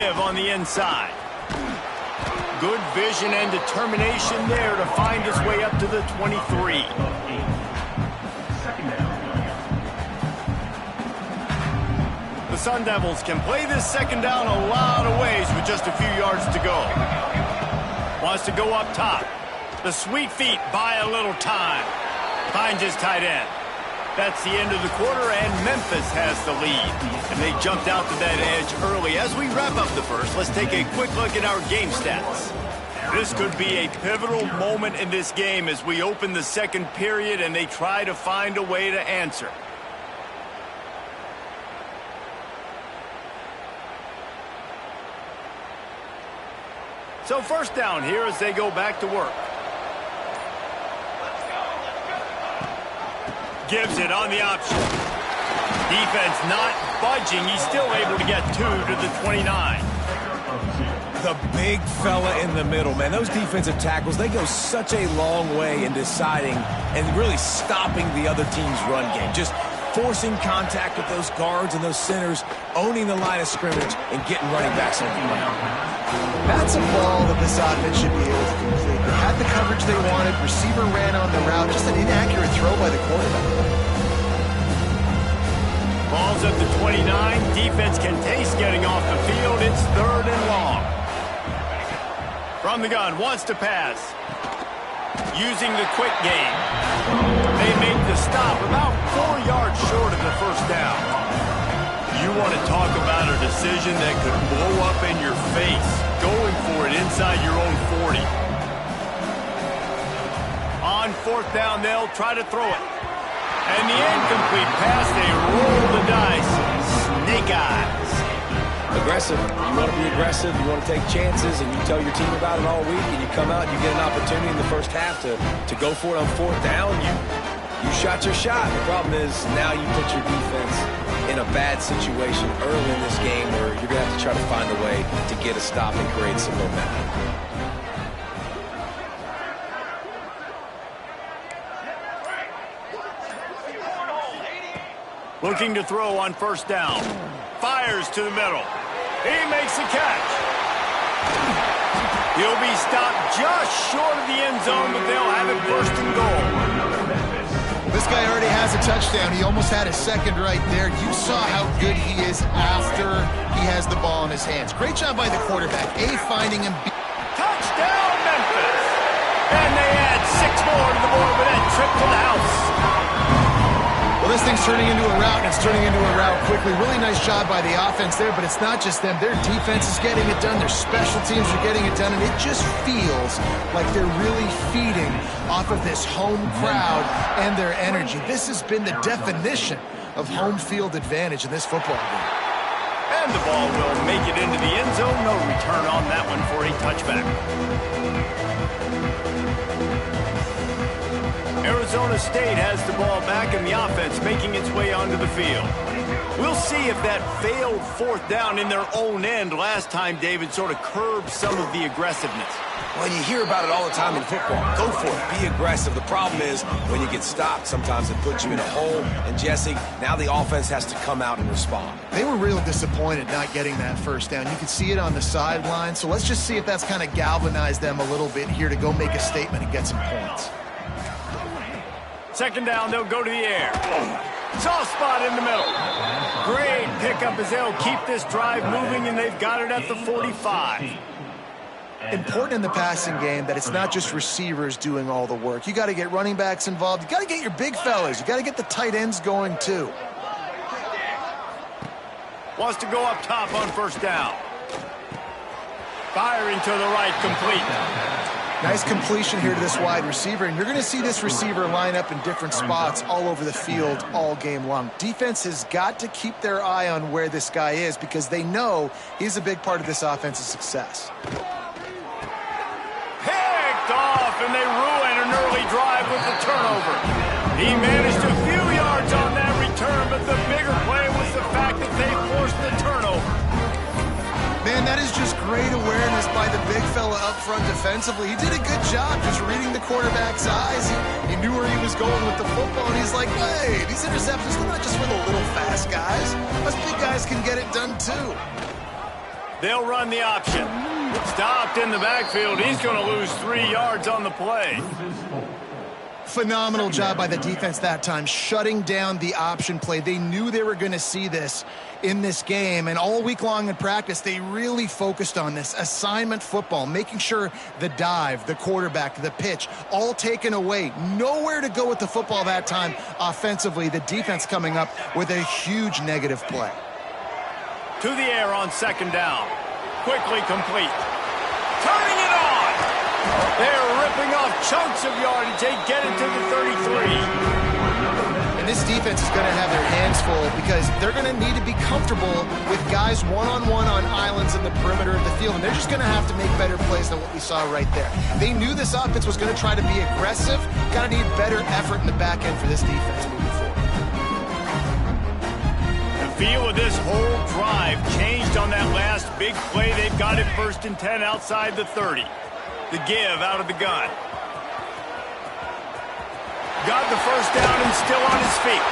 On the inside. Good vision and determination there to find his way up to the 23. The Sun Devils can play this second down a lot of ways with just a few yards to go. Wants to go up top. The sweet feet buy a little time. Finds his tight end. That's the end of the quarter, and Memphis has the lead. And they jumped out to that edge early. As we wrap up the first, let's take a quick look at our game stats. This could be a pivotal moment in this game as we open the second period and they try to find a way to answer. So first down here as they go back to work. Gives it on the option. Defense not budging. He's still able to get 2 to the 29. The big fella in the middle, man. Those defensive tackles, they go such a long way in deciding and really stopping the other team's run game. Just forcing contact with those guards and those centers, owning the line of scrimmage, and getting running backs on the ground. That's a ball that this offense should be able to complete. They had the coverage they wanted. Receiver ran on the route. Just an inaccurate throw by the quarterback. Ball's at the 29. Defense can taste getting off the field. It's 3rd and long. From the gun, wants to pass. Using the quick game. They make the stop about 4 yards short of the first down. You want to talk about a decision that could blow up in your face. Going for it inside your own 40. On 4th down, they'll try to throw it. And the incomplete pass, they roll the dice. Snake eyes. Aggressive. You want to be aggressive. You want to take chances, and you tell your team about it all week, and you come out and you get an opportunity in the first half to go for it on 4th down. You shot your shot. The problem is now you put your defense in a bad situation early in this game where you're going to have to try to find a way to get a stop and create some momentum. Looking to throw on 1st down. Fires to the middle. He makes the catch. He'll be stopped just short of the end zone, but they'll have it 1st and goal. This guy already has a touchdown. He almost had his second right there. You saw how good he is after he has the ball in his hands. Great job by the quarterback. A, finding him. Touchdown, Memphis! And they add 6 more to the board with that trip to the house. Well, this thing's turning into a rout, and it's turning into a rout quickly. Really nice job by the offense there, but it's not just them. Their defense is getting it done. Their special teams are getting it done, and it just feels like they're really feeding off of this home crowd and their energy. This has been the definition of home field advantage in this football game. And the ball will make it into the end zone. No return on that one for a touchback. Arizona State has the ball back and the offense making its way onto the field. We'll see if that failed 4th down in their own end last time, David, sort of curbed some of the aggressiveness. Well, you hear about it all the time in football. Go for it. Be aggressive. The problem is when you get stopped, sometimes it puts you in a hole. And, Jesse, now the offense has to come out and respond. They were real disappointed not getting that 1st down. You could see it on the sideline. So let's just see if that's kind of galvanized them a little bit here to go make a statement and get some points. 2nd down, they'll go to the air. Soft spot in the middle. Great pickup as they'll keep this drive moving, and they've got it at the 45. Important in the passing game that it's not just receivers doing all the work. You got to get running backs involved. You got to get your big fellas. You got to get the tight ends going too. Wants to go up top on 1st down. Firing to the right, complete. Nice completion here to this wide receiver, and you're going to see this receiver line up in different spots all over the field all game long. Defense has got to keep their eye on where this guy is because they know he's a big part of this offense's success. Picked off, and they ruin an early drive with the turnover. He managed a few yards on that return, but the bigger play was the fact that they forced the turnover. Man, that is just great awareness by the big fella up front defensively. He did a good job just reading the quarterback's eyes. He knew where he was going with the football, and he's like, hey, these interceptions, they're not just for the little fast guys. Us big guys can get it done too. They'll run the option. Stopped in the backfield. He's going to lose 3 yards on the play. Phenomenal job by the defense that time, shutting down the option play. They knew they were going to see this in this game, and all week long in practice, they really focused on this assignment football, making sure the dive, the quarterback, the pitch, all taken away. Nowhere to go with the football that time offensively. The defense coming up with a huge negative play. To the air on second down. Quickly complete. Turning it on. They're ripping off chunks of yardage. They get it to the 33. And this defense is going to have their hands full because they're going to need to be comfortable with guys one-on-one on islands in the perimeter of the field. And they're just going to have to make better plays than what we saw right there. They knew this offense was going to try to be aggressive. Got to need better effort in the back end for this defense moving forward. The feel of this whole drive changed on that last big play. They've got it 1st and 10 outside the 30. The give out of the gun. Got the first down and still on his feet.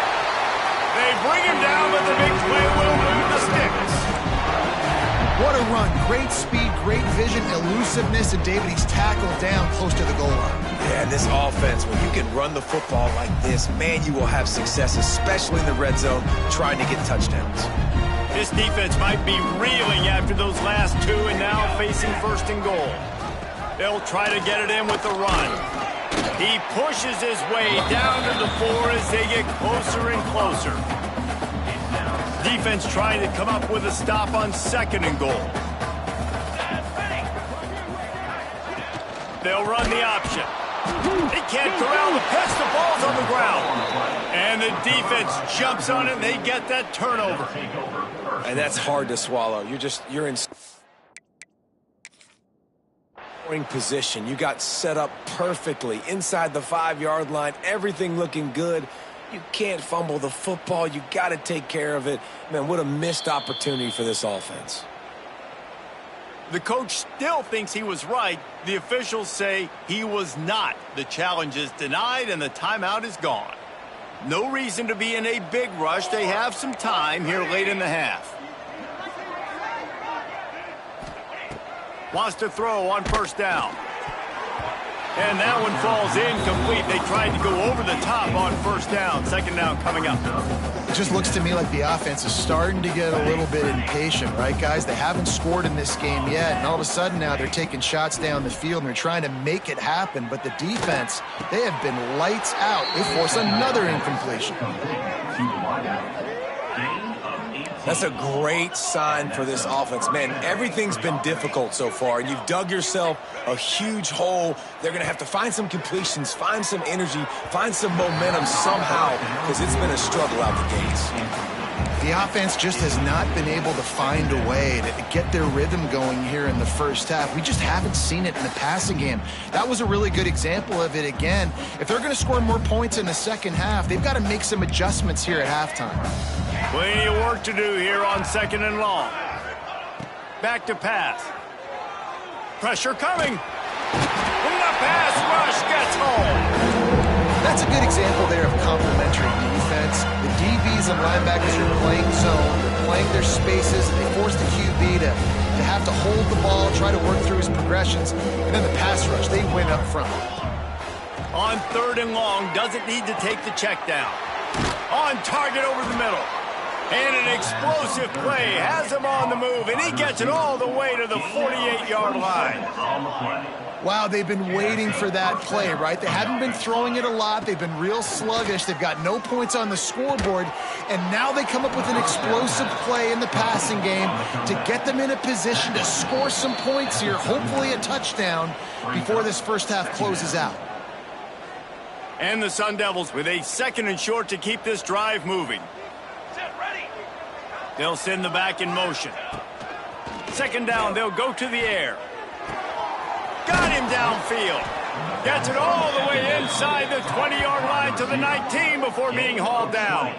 They bring him down, but the big play will move the sticks. What a run. Great speed, great vision, elusiveness, and David, he's tackled down close to the goal line. Yeah, and this offense, when you can run the football like this, man, you will have success, especially in the red zone, trying to get touchdowns. This defense might be reeling after those last 2 and now facing 1st and goal. They'll try to get it in with the run. He pushes his way down to the 4 as they get closer and closer. Defense trying to come up with a stop on 2nd and goal. They'll run the option. They can't corral the pitch. The ball's on the ground. And the defense jumps on it, and they get that turnover. And that's hard to swallow. You're in position. You got set up perfectly inside the 5-yard line. Everything looking good. You can't fumble the football. You got to take care of it. Man, what a missed opportunity for this offense. The coach still thinks he was right. The officials say he was not. The challenge is denied and the timeout is gone. No reason to be in a big rush. They have some time here late in the half. Wants to throw on 1st down. And that one falls incomplete. They tried to go over the top on 1st down. 2nd down coming up. It just looks to me like the offense is starting to get a little bit impatient, right, guys? They haven't scored in this game yet, and all of a sudden now they're taking shots down the field and they're trying to make it happen. But the defense, they have been lights out. They force another incompletion. That's a great sign for this offense. Man, everything's been difficult so far, and you've dug yourself a huge hole. They're going to have to find some completions, find some energy, find some momentum somehow, because it's been a struggle out the gates. The offense just has not been able to find a way to get their rhythm going here in the first half. We just haven't seen it in the passing game. That was a really good example of it again. If they're going to score more points in the second half, they've got to make some adjustments here at halftime. Plenty of work to do here on 2nd and long. Back to pass. Pressure coming. And the pass rush gets home. That's a good example there of complementary defense. The DBs and linebackers are playing zone. They're playing their spaces, and they force the QB to have to hold the ball, try to work through his progressions, and then the pass rush, they win up front. On 3rd and long, doesn't need to take the check down. On target over the middle. And an explosive play has him on the move, and he gets it all the way to the 48-yard line. Wow, they've been waiting for that play, right? They haven't been throwing it a lot. They've been real sluggish. They've got no points on the scoreboard, and now they come up with an explosive play in the passing game to get them in a position to score some points here, hopefully a touchdown, before this first half closes out. And the Sun Devils with a 2nd and short to keep this drive moving. They'll send the back in motion. 2nd down, they'll go to the air. Got him downfield. Gets it all the way inside the 20-yard line to the 19 before being hauled down.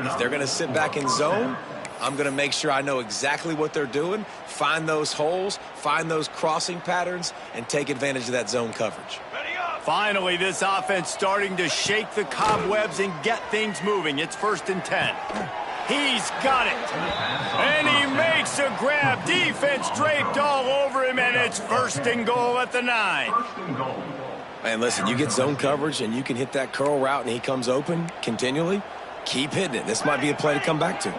If they're going to sit back in zone, I'm going to make sure I know exactly what they're doing, find those holes, find those crossing patterns, and take advantage of that zone coverage. Finally, this offense starting to shake the cobwebs and get things moving. It's 1st and 10. He's got it. And he makes a grab. Defense draped all over him, and it's 1st and goal at the 9. And listen, you get zone coverage and you can hit that curl route and he comes open continually. Keep hitting it. This might be a play to come back to.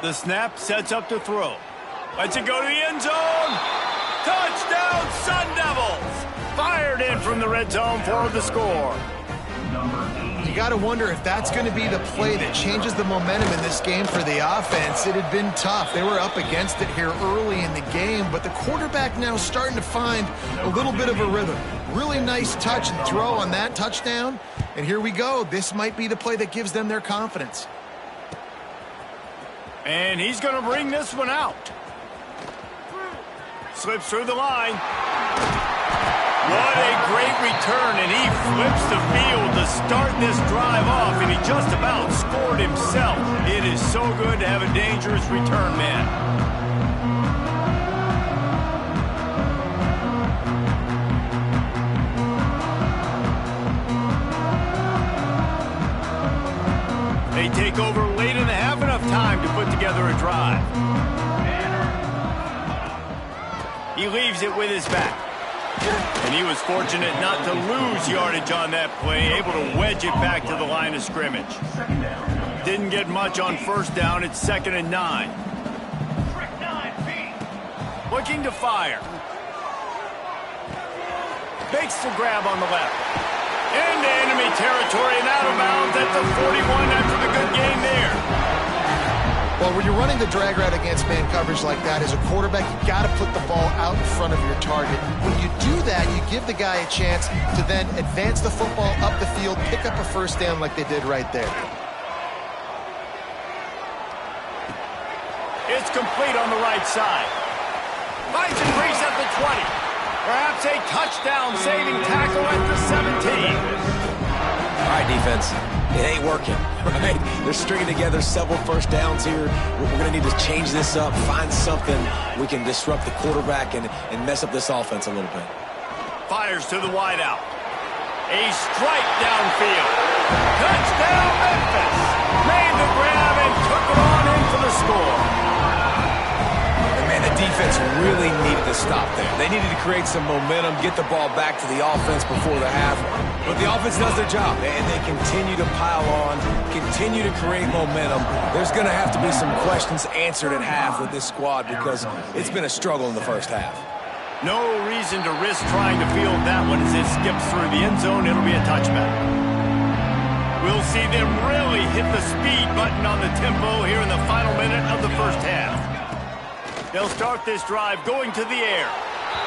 The snap sets up to throw. Lets it go to the end zone. Touchdown, Sun Devils. Fired in from the red zone for the score. You got to wonder if that's going to be the play that changes the momentum in this game for the offense. It had been tough. They were up against it here early in the game, but the quarterback now starting to find a little bit of a rhythm. Really nice touch and throw on that touchdown. And here we go. This might be the play that gives them their confidence. And he's going to bring this one out. Slips through the line. What a great return, and he flips the field to start this drive off, and he just about scored himself. It is so good to have a dangerous return man. They take over late in the half, enough time to put together a drive. He leaves it with his back. And he was fortunate not to lose yardage on that play, able to wedge it back to the line of scrimmage. Didn't get much on 1st down. It's 2nd and 9. Looking to fire. Makes the grab on the left. Into enemy territory and out of bounds at the 41 after the good gain there. Well, when you're running the drag route against man coverage like that, as a quarterback, you got to put the ball out in front of your target. When you do that, you give the guy a chance to then advance the football up the field, pick up a 1st down like they did right there. It's complete on the right side. Finds a crease at the 20. Perhaps a touchdown-saving tackle at the 17. All right, defense. It ain't working, right? They're stringing together several 1st downs here. We're going to need to change this up, find something we can disrupt the quarterback and mess up this offense a little bit. Fires to the wideout. A strike downfield. Touchdown, Memphis. Made the grab and took it on in for the score. And man, the defense really needed to stop there. They needed to create some momentum, get the ball back to the offense before the half. But the offense does their job, and they continue to pile on, continue to create momentum. There's going to have to be some questions answered at half with this squad because it's been a struggle in the 1st half. No reason to risk trying to field that one as it skips through the end zone. It'll be a touchback. We'll see them really hit the speed button on the tempo here in the final minute of the 1st half. They'll start this drive going to the air.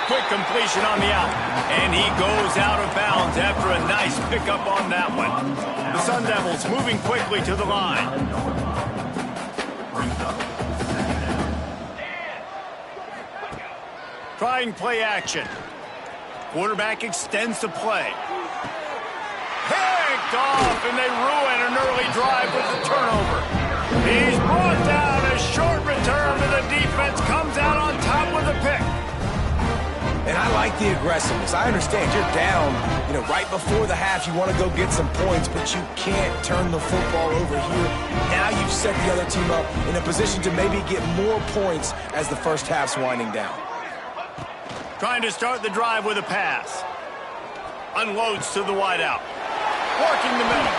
Quick completion on the out. And he goes out of bounds after a nice pickup on that one. The Sun Devils moving quickly to the line. Trying play action. Quarterback extends the play. Picked off, and they ruin an early drive with the turnover. He's brought down. A short return to the defense comes out on top with a pick. And I like the aggressiveness. I understand you're down, right before the half. You want to go get some points, but you can't turn the football over here. Now you've set the other team up in a position to maybe get more points as the 1st half's winding down. Trying to start the drive with a pass. Unloads to the wideout. Working the middle.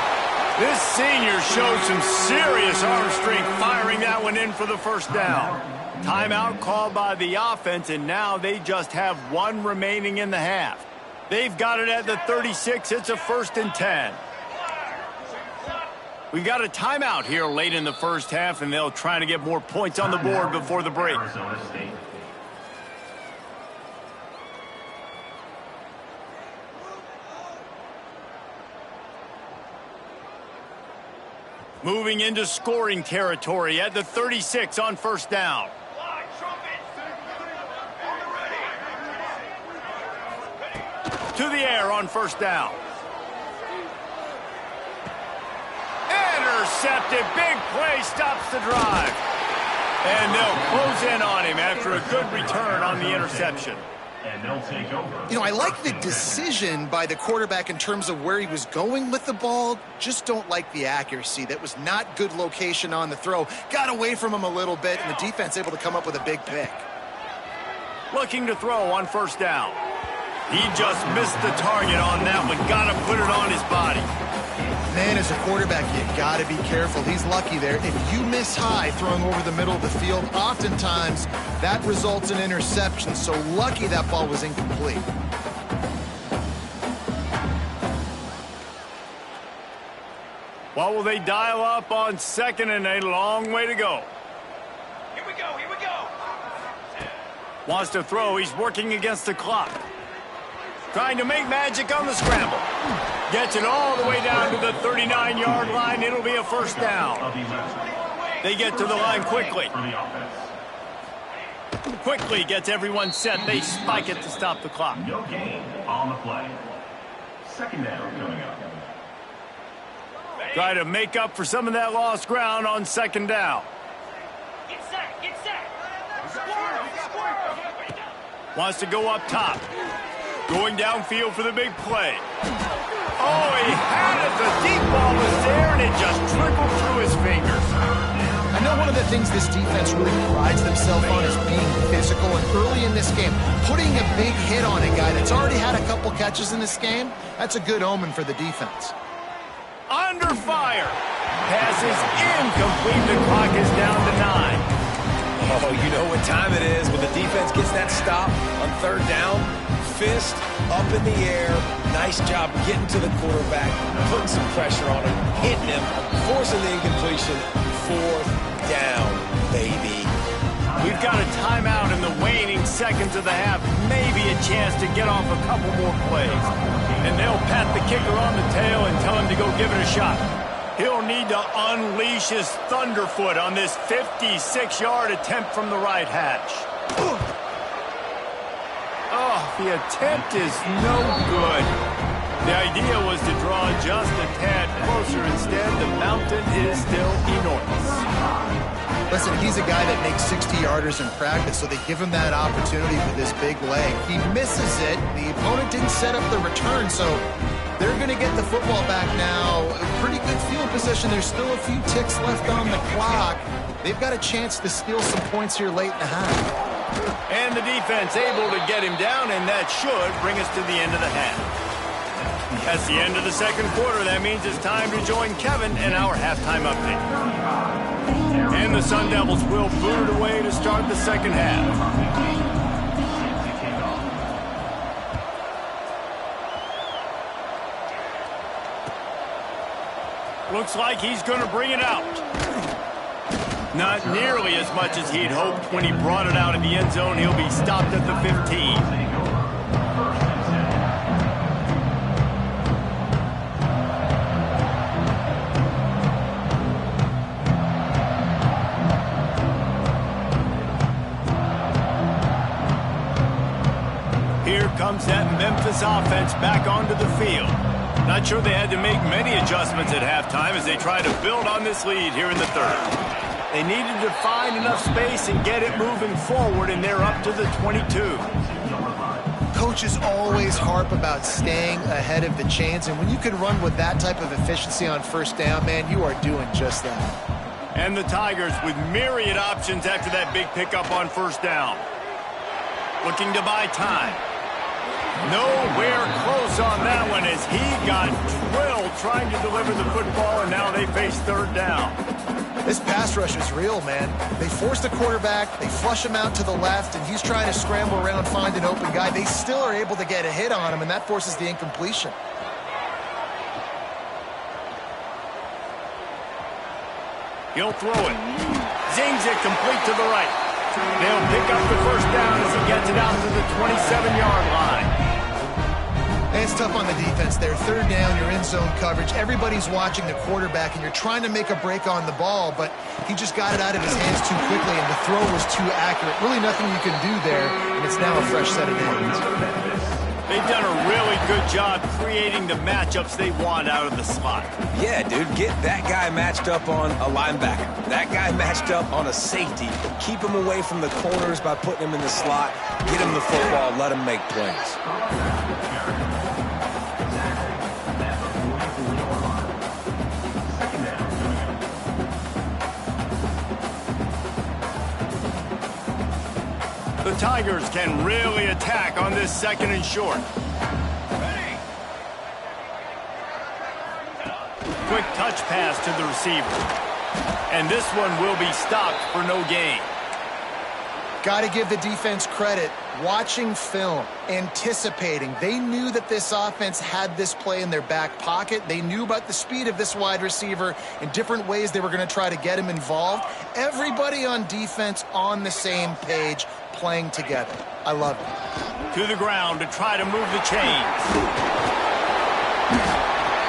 This senior showed some serious arm strength firing that one in for the 1st down. Timeout called by the offense, and now they just have 1 remaining in the half. They've got it at the 36. It's a 1st and 10. We got a timeout here late in the 1st half, and they'll try to get more points on the board before the break. Moving into scoring territory at the 36 on 1st down. To the air on 1st down. Intercepted. Big play stops the drive. And they'll close in on him after a good return on the interception. You know, I like the decision by the quarterback in terms of where he was going with the ball. Just don't like the accuracy. That was not good location on the throw. Got away from him a little bit, and the defense able to come up with a big pick. Looking to throw on first down. He just missed the target on that one. Got to put it on his body. Man, as a quarterback, you got to be careful. He's lucky there. If you miss high throwing over the middle of the field, oftentimes that results in interception. So lucky that ball was incomplete. What will they dial up on 2nd and a long way to go? Here we go, here we go. Wants to throw. He's working against the clock. Trying to make magic on the scramble. Gets it all the way down to the 39-yard line. It'll be a first down. They get to the line quickly. Quickly gets everyone set. They spike it to stop the clock. No gain on the play. 2nd down coming up. Try to make up for some of that lost ground on 2nd down. Get set, get set. Wants to go up top. Going downfield for the big play. Oh, he had it. The deep ball was there, and it just trickled through his fingers. I know one of the things this defense really prides themselves on is being physical, and early in this game, putting a big hit on a guy that's already had a couple catches in this game, that's a good omen for the defense. Under fire. Pass is incomplete. The clock is down to 9. Oh, you know what time it is when the defense gets that stop on 3rd down. Fist up in the air. Nice job getting to the quarterback, putting some pressure on him, hitting him, forcing the incompletion. 4th down, baby. We've got a timeout in the waning seconds of the half. Maybe a chance to get off a couple more plays. And they'll pat the kicker on the tail and tell him to go give it a shot. He'll need to unleash his thunderfoot on this 56-yard attempt from the right hash. Oh, the attempt is no good. The idea was to draw just a tad closer. Instead, the mountain is still enormous. Listen, he's a guy that makes 60-yarders in practice, so they give him that opportunity with this big leg. He misses it. The opponent didn't set up the return, so they're going to get the football back now. A pretty good field position. There's still a few ticks left on the clock. They've got a chance to steal some points here late in the half. And the defense able to get him down, and that should bring us to the end of the half. That's the end of the 2nd quarter. That means it's time to join Kevin in our halftime update. And the Sun Devils will boot it away to start the 2nd half. Looks like he's going to bring it out. Not nearly as much as he'd hoped when he brought it out in the end zone. He'll be stopped at the 15. Here comes that Memphis offense back onto the field. Not sure they had to make many adjustments at halftime as they try to build on this lead here in the 3rd. They needed to find enough space and get it moving forward, and they're up to the 22. Coaches always harp about staying ahead of the chains, and when you can run with that type of efficiency on 1st down, man, you are doing just that. And the Tigers with myriad options after that big pickup on 1st down. Looking to buy time. Nowhere close on that one as he got drilled trying to deliver the football, and now they face 3rd down. This pass rush is real, man. They force the quarterback, they flush him out to the left, and he's trying to scramble around, find an open guy. They still are able to get a hit on him, and that forces the incompletion. He'll throw it. Zings it complete to the right. They'll pick up the 1st down as he gets it out to the 27-yard line. And it's tough on the defense there. 3rd down, you're in zone coverage. Everybody's watching the quarterback, and you're trying to make a break on the ball, but he just got it out of his hands too quickly, and the throw was too accurate. Really nothing you can do there, and it's now a fresh set of downs. They've done a really good job creating the matchups they want out of the slot. Yeah, dude, get that guy matched up on a linebacker. That guy matched up on a safety. Keep him away from the corners by putting him in the slot. Get him the football, let him make plays. The Tigers can really attack on this 2nd and short. Quick touch pass to the receiver. And this one will be stopped for no gain. Got to give the defense credit. Watching film, anticipating. They knew that this offense had this play in their back pocket. They knew about the speed of this wide receiver and different ways they were going to try to get him involved. Everybody on defense on the same page, playing together. I love it. To the ground to try to move the chains.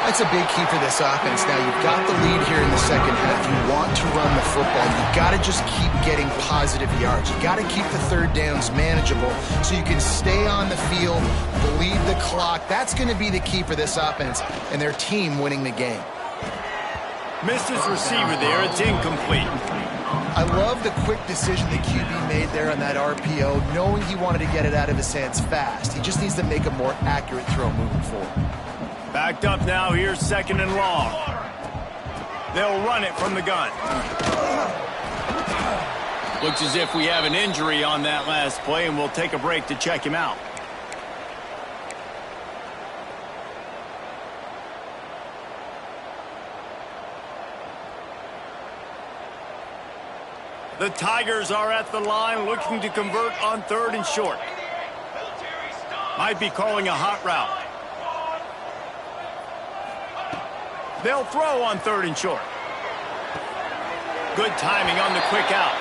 That's a big key for this offense. Now, you've got the lead here in the second half. You want to run the football. You've got to just keep getting positive yards. You've got to keep the third downs manageable so you can stay on the field, bleed the clock. That's going to be the key for this offense and their team winning the game. Missed his receiver there. It's incomplete. I love the quick decision the QB made there on that RPO, knowing he wanted to get it out of his hands fast. He just needs to make a more accurate throw moving forward. Backed up now, here's 2nd and long. They'll run it from the gun. Looks as if we have an injury on that last play, and we'll take a break to check him out. The Tigers are at the line looking to convert on 3rd and short. Might be calling a hot route. They'll throw on 3rd and short. Good timing on the quick out.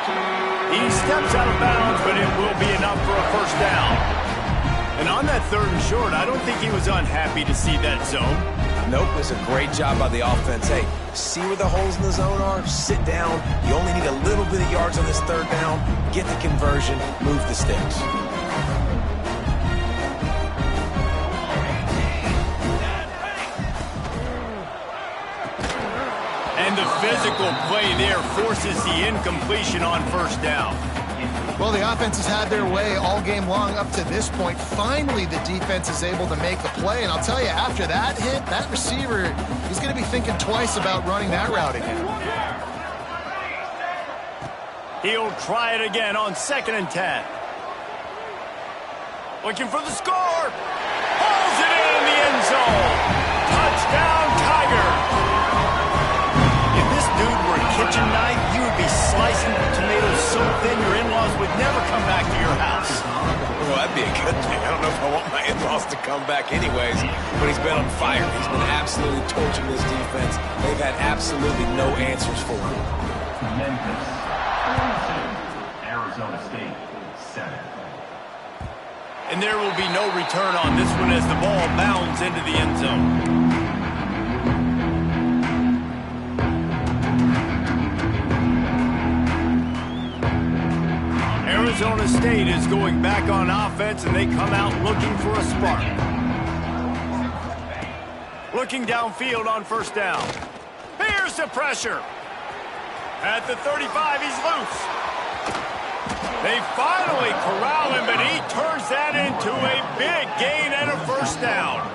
He steps out of bounds, but it will be enough for a 1st down. And on that 3rd and short, I don't think he was unhappy to see that zone. Nope, it's a great job by the offense. Hey, see where the holes in the zone are? Sit down. You only need a little bit of yards on this 3rd down. Get the conversion. Move the sticks. And the physical play there forces the incompletion on 1st down. Well, the offense has had their way all game long up to this point. Finally, the defense is able to make a play. And I'll tell you, after that hit, that receiver, he's going to be thinking twice about running that route again. He'll try it again on 2nd and 10. Looking for the score. Hauls it in the end zone. Touchdown, Tigers. If this dude were a kitchen knife, you would be slicing tomatoes so thin your in-laws would never come back to your house. Well, that'd be a good thing. I don't know if I want my in-laws to come back anyways, but he's been on fire. He's been absolutely torching this defense. They've had absolutely no answers for him. Memphis, Arizona State, 7. And there will be no return on this one as the ball bounds into the end zone. Arizona State is going back on offense, and they come out looking for a spark. Looking downfield on 1st down. Here's the pressure. At the 35, he's loose. They finally corral him, but he turns that into a big gain and a 1st down.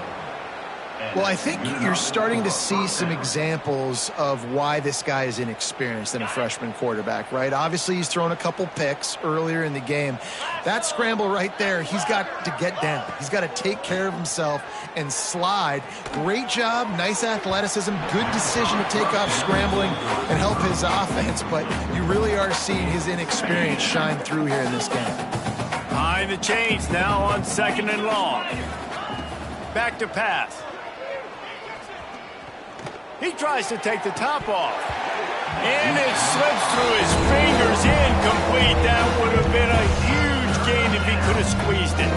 Well, I think you're starting to see some examples of why this guy is inexperienced in a freshman quarterback, right? Obviously, he's thrown a couple picks earlier in the game. That scramble right there, he's got to get down. He's got to take care of himself and slide. Great job, nice athleticism, good decision to take off scrambling and help his offense, but you really are seeing his inexperience shine through here in this game. Behind the chains now on 2nd and long. Back to pass. He tries to take the top off. And it slips through his fingers, incomplete. That would have been a huge gain if he could have squeezed it.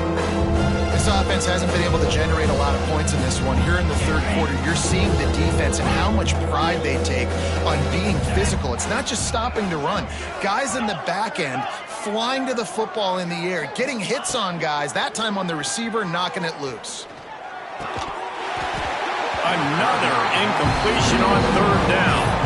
This offense hasn't been able to generate a lot of points in this one. Here in the third quarter, you're seeing the defense and how much pride they take on being physical. It's not just stopping to run. Guys in the back end flying to the football in the air, getting hits on guys, that time on the receiver, knocking it loose. Another incompletion on third down.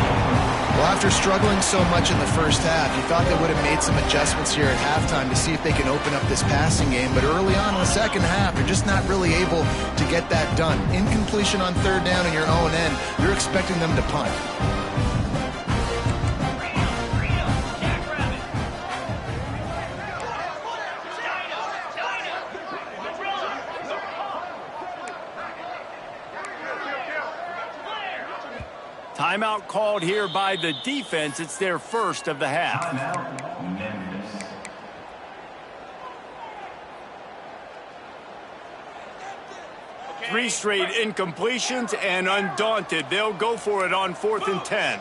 Well, after struggling so much in the first half, you thought they would have made some adjustments here at halftime to see if they can open up this passing game. But early on in the second half, you're just not really able to get that done. Incompletion on third down in your own end, you're expecting them to punt. Timeout called here by the defense. It's their first of the half. Timeout, Memphis. Three straight incompletions, and undaunted, they'll go for it on 4th and 10.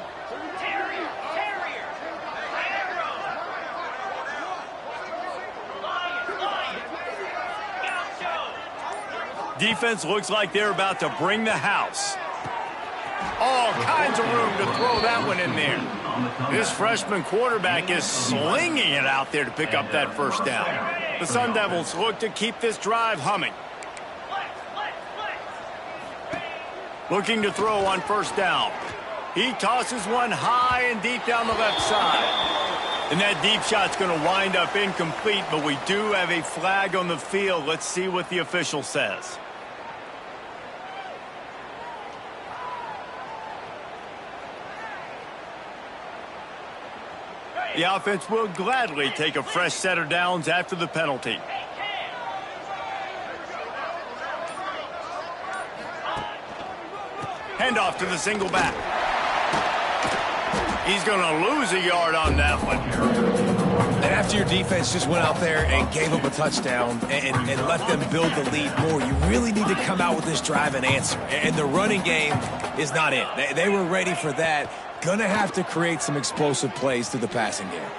Defense looks like they're about to bring the house. All kinds of room to throw that one in there. This freshman quarterback is slinging it out there to pick up that first down. The Sun Devils look to keep this drive humming. Looking to throw on first down. He tosses one high and deep down the left side. And that deep shot's going to wind up incomplete, but we do have a flag on the field. Let's see what the official says. The offense will gladly take a fresh set of downs after the penalty. Handoff to the single back. He's going to lose a yard on that one. And after your defense just went out there and gave up a touchdown and let them build the lead more, you really need to come out with this drive and answer. And the running game is not it. They were ready for that. Gonna have to create some explosive plays through the passing game.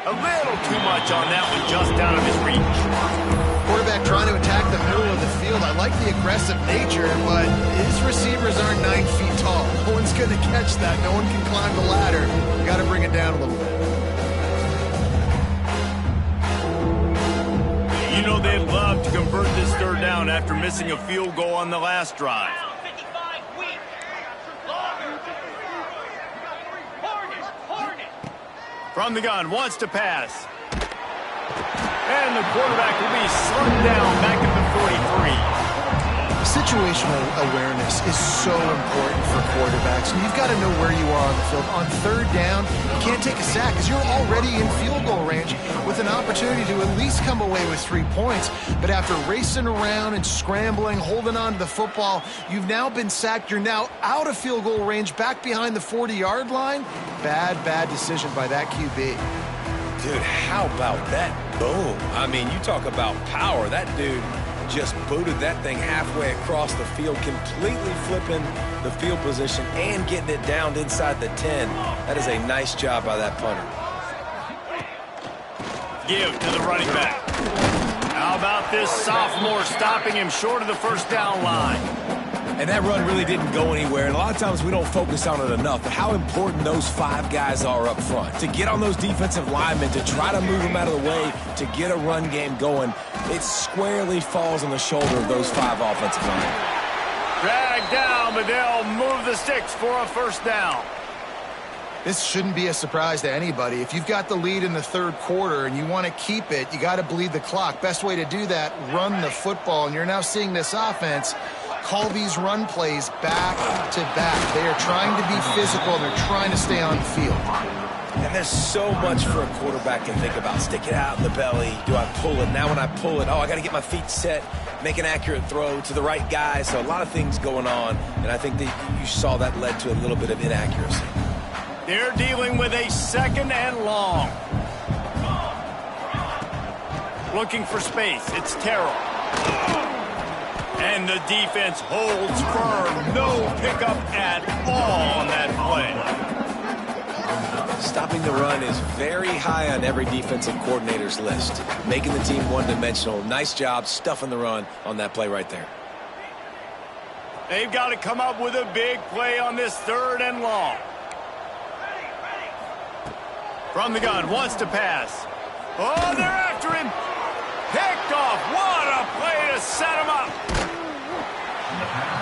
A little too much on that one, just out of his reach. Quarterback trying to attack the middle of the field. I like the aggressive nature, but his receivers aren't 9 feet tall. No one's going to catch that. No one can climb the ladder. You got to bring it down a little bit. You know they'd love to convert this third down after missing a field goal on the last drive. From the gun, wants to pass. And the quarterback will be slung down back at the 43. Situational awareness is so important for quarterbacks, and you've got to know where you are on the field. On third down, you can't take a sack because you're already in field goal range with an opportunity to at least come away with 3 points. But after racing around and scrambling, holding on to the football, you've now been sacked. You're now out of field goal range, back behind the 40-yard line. Bad decision by that QB. Dude, how about that boom? I mean, you talk about power. That dude just booted that thing halfway across the field, completely flipping the field position and getting it down inside the 10. That is a nice job by that punter. Give to the running back. How about this sophomore stopping him short of the first down line? And that run really didn't go anywhere. And a lot of times we don't focus on it enough, but how important those 5 guys are up front. To get on those defensive linemen, to try to move them out of the way, to get a run game going, it squarely falls on the shoulder of those 5 offensive linemen. Dragged down, but they'll move the sticks for a first down. This shouldn't be a surprise to anybody. If you've got the lead in the third quarter and you want to keep it, you got to bleed the clock. Best way to do that, run the football. And you're now seeing this offense call these run plays back to back. They are trying to be physical. They're trying to stay on the field. And there's so much for a quarterback to think about. Stick it out in the belly. Do I pull it? Now when I pull it, I got to get my feet set, make an accurate throw to the right guy. So a lot of things going on, and I think that you saw that led to a little bit of inaccuracy. They're dealing with a second and long. Looking for space. It's Terrell. And the defense holds firm. No pickup at all on that play. Stopping the run is very high on every defensive coordinator's list. Making the team one-dimensional. Nice job stuffing the run on that play right there. They've got to come up with a big play on this 3rd and long. From the gun, wants to pass. Oh, they're after him. Picked off. What a play to set him up.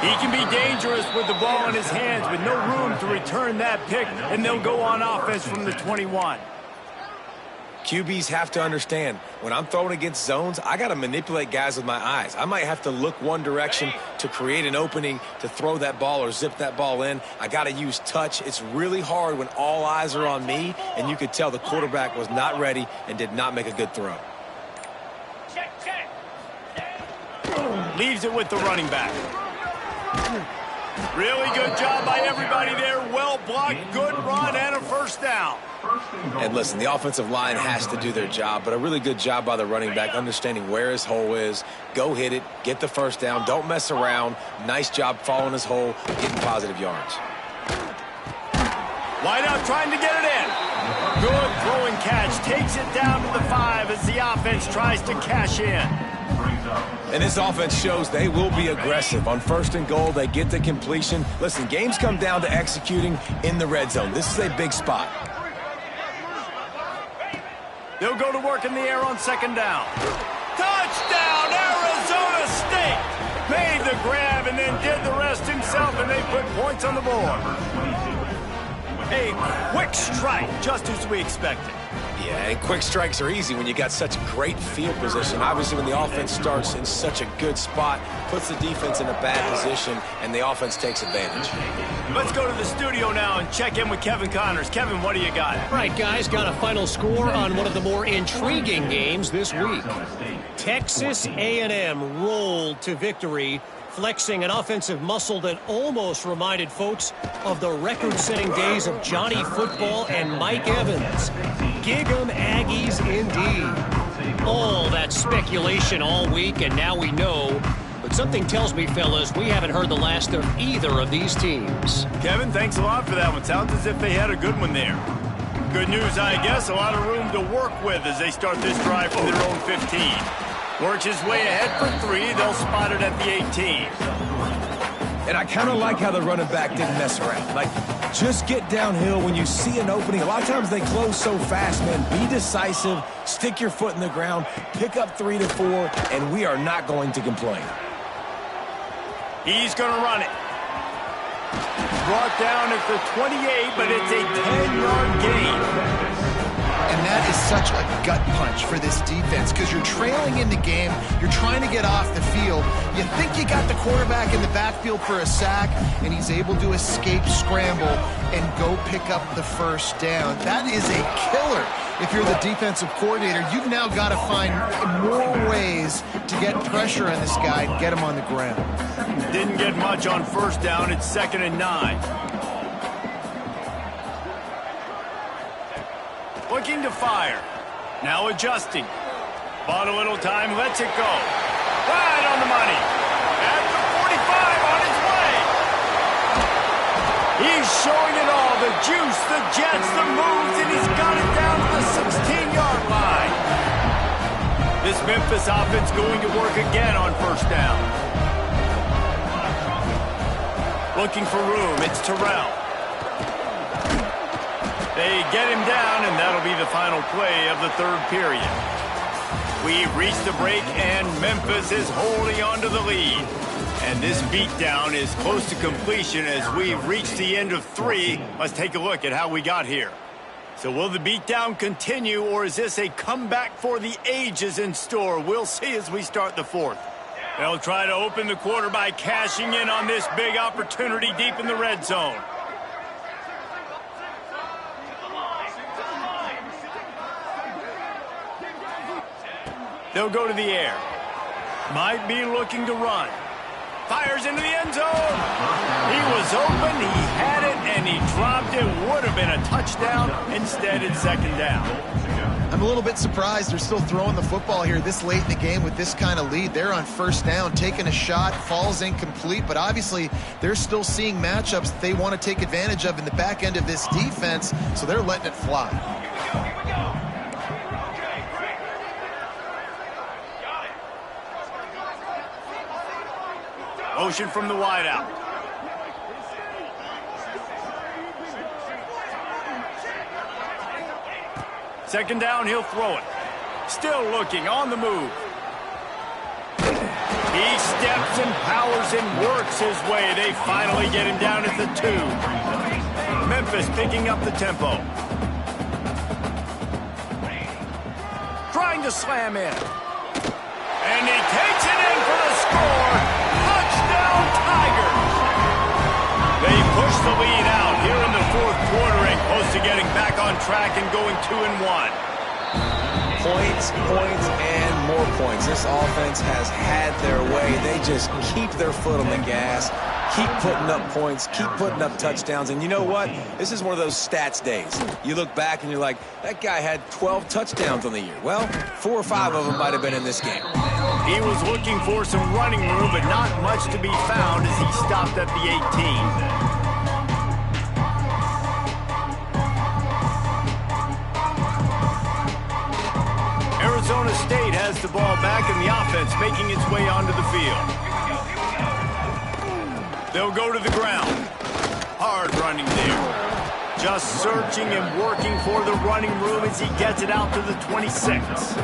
He can be dangerous with the ball in his hands with no room to return that pick, and they'll go on offense from the 21. QBs have to understand, when I'm throwing against zones, I got to manipulate guys with my eyes. I might have to look one direction to create an opening to throw that ball or zip that ball in. I got to use touch. It's really hard when all eyes are on me, and you could tell the quarterback was not ready and did not make a good throw. Check, check. Leaves it with the running back. Really good job by everybody there. Well blocked, good run, and a 1st down. And listen, the offensive line has to do their job, but a really good job by the running back, understanding where his hole is. Go hit it, get the 1st down, don't mess around. Nice job following his hole, getting positive yards. Wide out trying to get it in. Good throwing catch, takes it down to the 5 as the offense tries to cash in. And this offense shows they will be aggressive. On 1st and goal, they get the completion. Listen, games come down to executing in the red zone. This is a big spot. They'll go to work in the air on 2nd down. Touchdown, Arizona State! Made the grab and then did the rest himself, and they put points on the board. A quick strike, just as we expected. Yeah, and quick strikes are easy when you got such great field position. Obviously, when the offense starts in such a good spot, puts the defense in a bad position, and the offense takes advantage. Let's go to the studio now and check in with Kevin Connors. Kevin, what do you got? All right, guys, got a final score on one of the more intriguing games this week. Texas A&M rolled to victory, flexing an offensive muscle that almost reminded folks of the record-setting days of Johnny Football and Mike Evans. Gig 'em Aggies indeed. All that speculation all week, and now we know. But something tells me, fellas, we haven't heard the last of either of these teams. Kevin, thanks a lot for that one. Sounds as if they had a good one there. Good news, I guess. A lot of room to work with as they start this drive from their own 15. Works his way ahead for 3. They'll spot it at the 18. And I kind of like how the running back didn't mess around. Like, just get downhill when you see an opening. A lot of times they close so fast, man. Be decisive, stick your foot in the ground, pick up 3 to 4, and we are not going to complain. He's going to run it. Brought down at the 28, but it's a 10-yard gain. And that is such a gut punch for this defense because you're trailing in the game. You're trying to get off the field. You think you got the quarterback in the backfield for a sack, and he's able to escape scramble and go pick up the 1st down. That is a killer. If you're the defensive coordinator, you've now got to find more ways to get pressure on this guy and get him on the ground. Didn't get much on 1st down. It's 2nd and 9. Looking to fire. Now adjusting. Bought a little time, lets it go. Right on the money. At the 45 on his way. He's showing it all. The juice, the jets, the moves, and he's got it down to the 16-yard line. This Memphis offense going to work again on 1st down. Looking for room. It's Terrell. They get him down, and that'll be the final play of the 3rd period. We've reached the break, and Memphis is holding on to the lead. And this beatdown is close to completion as we've reached the end of 3. Let's take a look at how we got here. So will the beatdown continue, or is this a comeback for the ages in store? We'll see as we start the 4th. They'll try to open the quarter by cashing in on this big opportunity deep in the red zone. They'll go to the air. Might be looking to run. Fires into the end zone. He was open, he had it, and he dropped it. Would have been a touchdown. Instead, it's 2nd down. I I'm a little bit surprised they're still throwing the football here this late in the game with this kind of lead. They're on first down, taking a shot, falls incomplete, but obviously they're still seeing matchups that they want to take advantage of in the back end of this defense, so they're letting it fly. Motion from the wideout. Second down, he'll throw it. Still looking, on the move. He steps and powers and works his way. They finally get him down at the 2. Memphis picking up the tempo. Trying to slam in. And he takes it in for the score. Touchdown, Tigers. They push the lead out here in the fourth quarter and close to getting back on track and going 2-1. Points, and more points. This offense has had their way. They just keep their foot on the gas, keep putting up points, keep putting up touchdowns. And you know what? This is one of those stats days. You look back and you're like, that guy had 12 touchdowns on the year. Well, 4 or 5 of them might have been in this game. He was looking for some running room, but not much to be found as he stopped at the 18. Arizona State has the ball back and the offense making its way onto the field. They'll go to the ground. Hard running there. Just searching and working for the running room as he gets it out to the 26.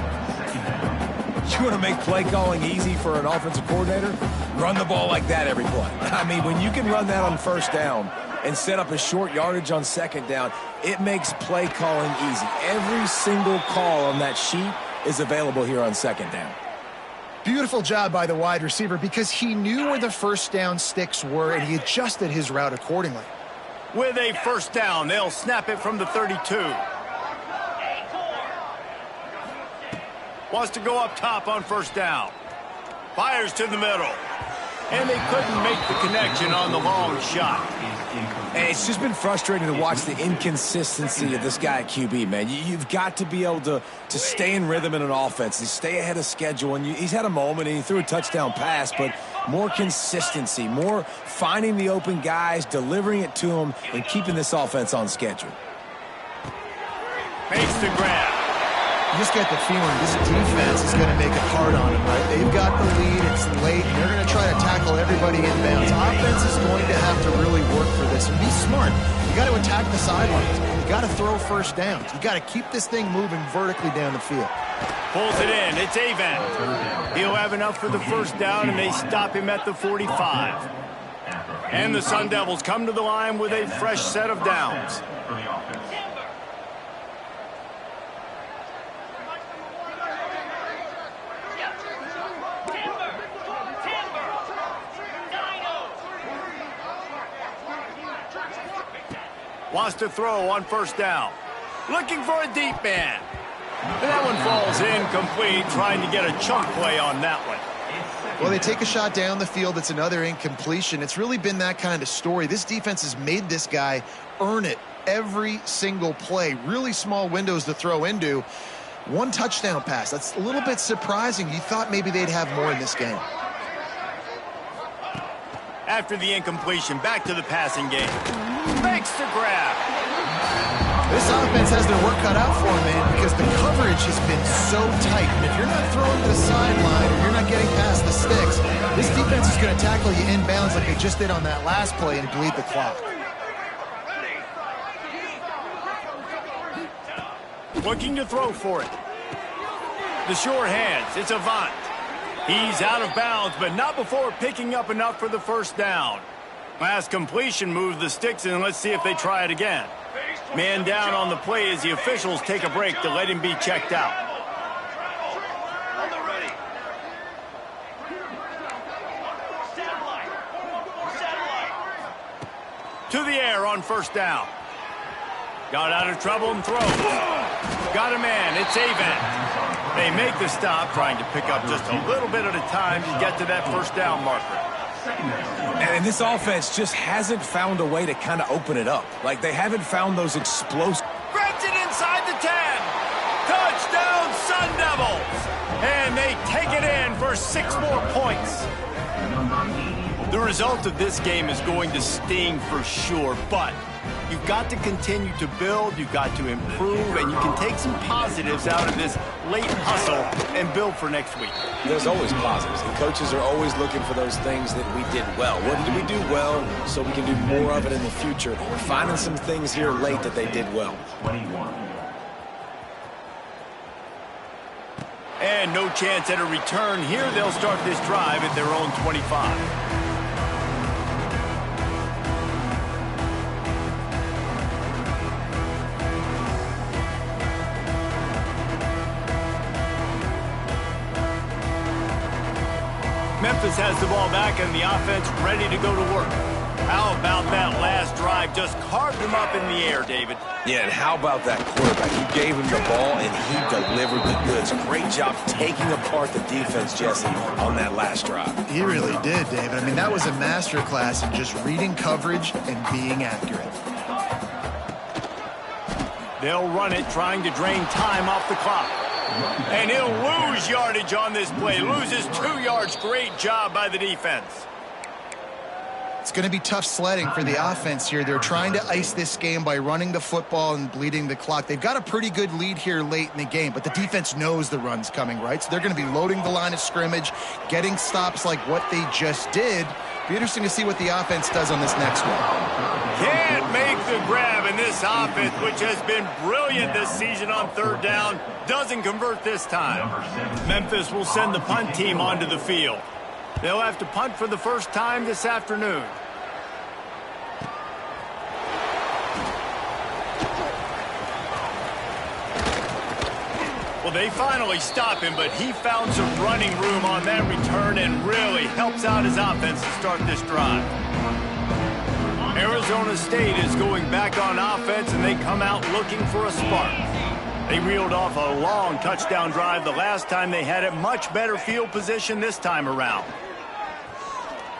You want to make play calling easy for an offensive coordinator? Run the ball like that every play. I mean, when you can run that on first down and set up a short yardage on second down, it makes play calling easy. Every single call on that sheet is available here on second down. Beautiful job by the wide receiver because he knew where the first down sticks were and he adjusted his route accordingly. With a first down, they'll snap it from the 32. Wants to go up top on first down. Fires to the middle. And they couldn't make the connection on the long shot. And it's just been frustrating to watch the inconsistency of this guy at QB, man. You've got to be able to stay in rhythm in an offense and stay ahead of schedule. And he's had a moment and he threw a touchdown pass, but more consistency, more finding the open guys, delivering it to them, and keeping this offense on schedule. Makes the grab. You just get the feeling this defense is going to make it hard on them, right? They've got the lead, it's late, and they're going to try to tackle everybody inbounds. Offense is going to have to really work for this and be smart. You got to attack the sidelines. You got to throw first downs. You got to keep this thing moving vertically down the field. Pulls it in. It's Avent. He'll have enough for the first down, and they stop him at the 45. And the Sun Devils come to the line with a fresh set of downs. Wants to throw on first down. Looking for a deep man. And that one falls incomplete, trying to get a chunk play on that one. Well, they take a shot down the field. It's another incompletion. It's really been that kind of story. This defense has made this guy earn it every single play. Really small windows to throw into. One touchdown pass. That's a little bit surprising. You thought maybe they'd have more in this game. After the incompletion, back to the passing game. Makes the grab. This offense has their work cut out for them, man, because the coverage has been so tight. And if you're not throwing to the sideline or you're not getting past the sticks, this defense is going to tackle you inbounds like they just did on that last play and bleed the clock. Looking to throw for it. The sure hands. It's Avant. He's out of bounds, but not before picking up enough for the first down. Last completion moved the sticks, and let's see if they try it again. Man down on the play as the officials take a break to let him be checked out. To the air on first down. Got out of trouble and throws. Got a man. It's Avent. They make the stop, trying to pick up just a little bit at a time to get to that first down marker. And this offense just hasn't found a way to kind of open it up. Like, they haven't found those explosive. Grabs it inside the 10. score 6 more points. The result of this game is going to sting for sure, but you've got to continue to build, you've got to improve, and you can take some positives out of this late hustle and build for next week. There's always positives, and coaches are always looking for those things that we did well. What did we do well so we can do more of it in the future? We're finding some things here late that they did well. 21. And no chance at a return here. They'll start this drive at their own 25. Memphis has the ball back and the offense ready to go to work. How about that last drive? Just carved him up in the air, David. Yeah, and how about that quarterback? You gave him the ball, and he delivered the goods. Great job taking apart the defense, Jesse, on that last drive. He really did, David. I mean, that was a masterclass in just reading coverage and being accurate. They'll run it, trying to drain time off the clock. And he'll lose yardage on this play. Loses 2 yards. Great job by the defense. It's going to be tough sledding for the offense here. They're trying to ice this game by running the football and bleeding the clock. They've got a pretty good lead here late in the game, but the defense knows the run's coming, right? So they're going to be loading the line of scrimmage, getting stops like what they just did. Be interesting to see what the offense does on this next one. Can't make the grab, and this offense, which has been brilliant this season on 3rd down, doesn't convert this time. Memphis will send the punt team onto the field. They'll have to punt for the first time this afternoon. Well, they finally stop him, but he found some running room on that return and really helps out his offense to start this drive. Arizona State is going back on offense, and they come out looking for a spark. They reeled off a long touchdown drive the last time they had it. Much better field position this time around.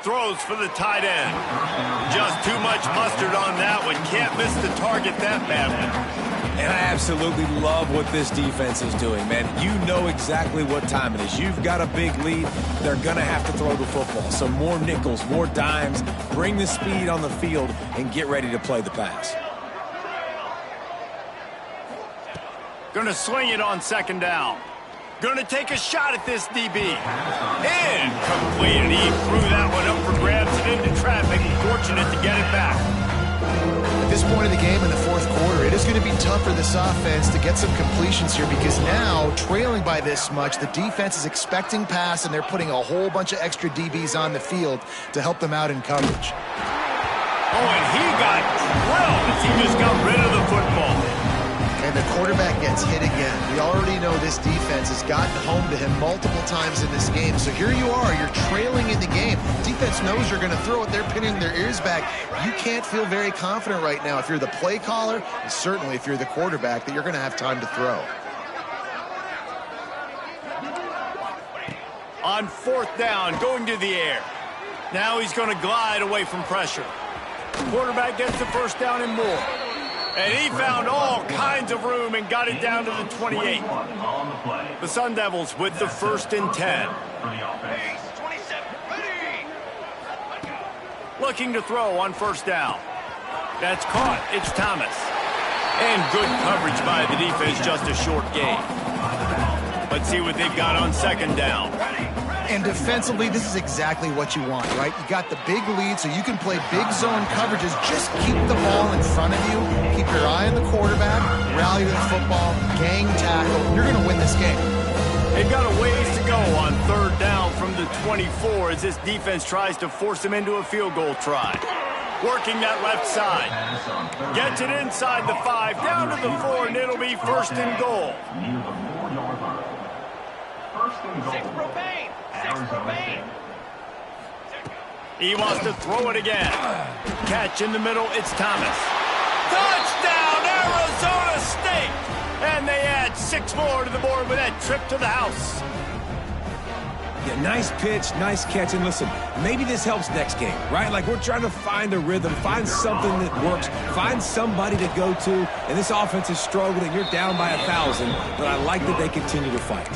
Throws for the tight end. Just too much mustard on that one. Can't miss the target that badly. And I absolutely love what this defense is doing, man. You know exactly what time it is. You've got a big lead. They're going to have to throw the football. So more nickels, more dimes. Bring the speed on the field and get ready to play the pass. Going to sling it on 2nd down. Going to take a shot at this DB. Incomplete, and he threw that one up for grabs and into traffic. Fortunate to get it back. At this point of the game in the 4th quarter, it is going to be tough for this offense to get some completions here because now, trailing by this much, the defense is expecting pass, and they're putting a whole bunch of extra DBs on the field to help them out in coverage. Oh, and he got drilled as he just got rid of the football. And the quarterback gets hit again. We already know this defense has gotten home to him multiple times in this game. So here you are, you're trailing in the game. Defense knows you're going to throw it. They're pinning their ears back. You can't feel very confident right now if you're the play caller, and certainly if you're the quarterback, that you're going to have time to throw. On 4th down, going to the air. Now he's going to glide away from pressure. Quarterback gets the 1st down and more. And he found all kinds of room and got it down to the 28. The Sun Devils with the 1st and 10. Looking to throw on 1st down. That's caught. It's Thomas. And good coverage by the defense, just a short gain. Let's see what they've got on 2nd down. And defensively, this is exactly what you want, right? You got the big lead, so you can play big zone coverages. Just keep the ball in front of you. Keep your eye on the quarterback. Rally to the football. Gang tackle. You're going to win this game. They've got a ways to go on 3rd down from the 24 as this defense tries to force them into a field goal try. Working that left side. Gets it inside the 5, down to the 4, and it'll be 1st and goal. Near the 4-yard line. 1st and goal. Arizona. He wants to throw it again. Catch in the middle, it's Thomas. Touchdown, Arizona State! And they add 6 more to the board with that trip to the house. Yeah, nice pitch, nice catch. And listen, maybe this helps next game, right? Like, we're trying to find a rhythm, find something that works, find somebody to go to. And this offense is struggling. You're down by 1,000, but I like that they continue to fight.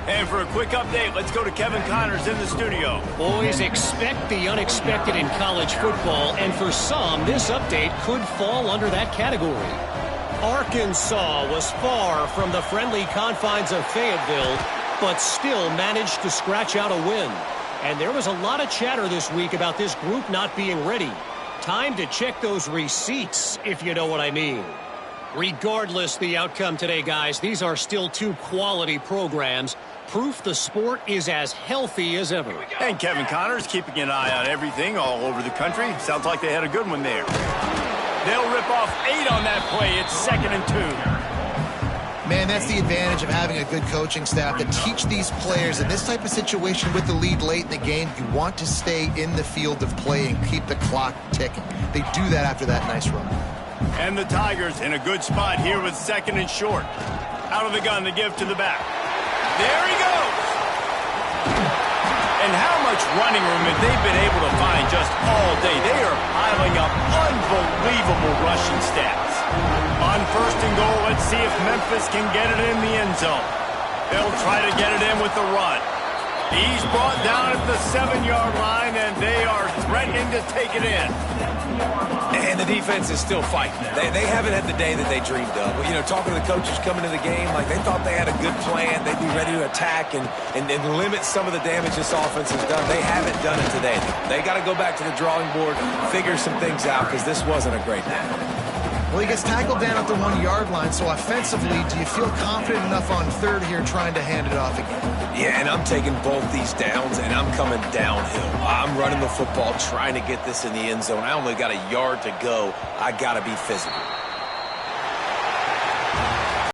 And for a quick update, let's go to Kevin Connors in the studio. Boys, expect the unexpected in college football, and for some, this update could fall under that category. Arkansas was far from the friendly confines of Fayetteville, but still managed to scratch out a win. And there was a lot of chatter this week about this group not being ready. Time to check those receipts, if you know what I mean. Regardless the outcome today, guys, these are still two quality programs. Proof the sport is as healthy as ever. And Kevin Connors keeping an eye on everything all over the country. Sounds like they had a good one there. They'll rip off 8 on that play. It's 2nd and 2. Man, that's the advantage of having a good coaching staff to teach these players in this type of situation with the lead late in the game. You want to stay in the field of play and keep the clock ticking. They do that after that nice run. And the Tigers in a good spot here with 2nd and short. Out of the gun to give to the back. There he goes. And how much running room have they been able to find just all day? They are piling up unbelievable rushing stats. On 1st and goal, let's see if Memphis can get it in the end zone. They'll try to get it in with the run. He's brought down at the 7-yard line, and they are threatening to take it in. And the defense is still fighting. They haven't had the day that they dreamed of. But, you know, talking to the coaches coming to the game, like they thought they had a good plan. They'd be ready to attack and limit some of the damage this offense has done. They haven't done it today. They got to go back to the drawing board, figure some things out, because this wasn't a great day. Well, he gets tackled down at the 1-yard line, so offensively, do you feel confident enough on 3rd here trying to hand it off again? Yeah, and I'm taking both these downs, and I'm coming downhill. I'm running the football, trying to get this in the end zone. I only got a yard to go. I got to be physical.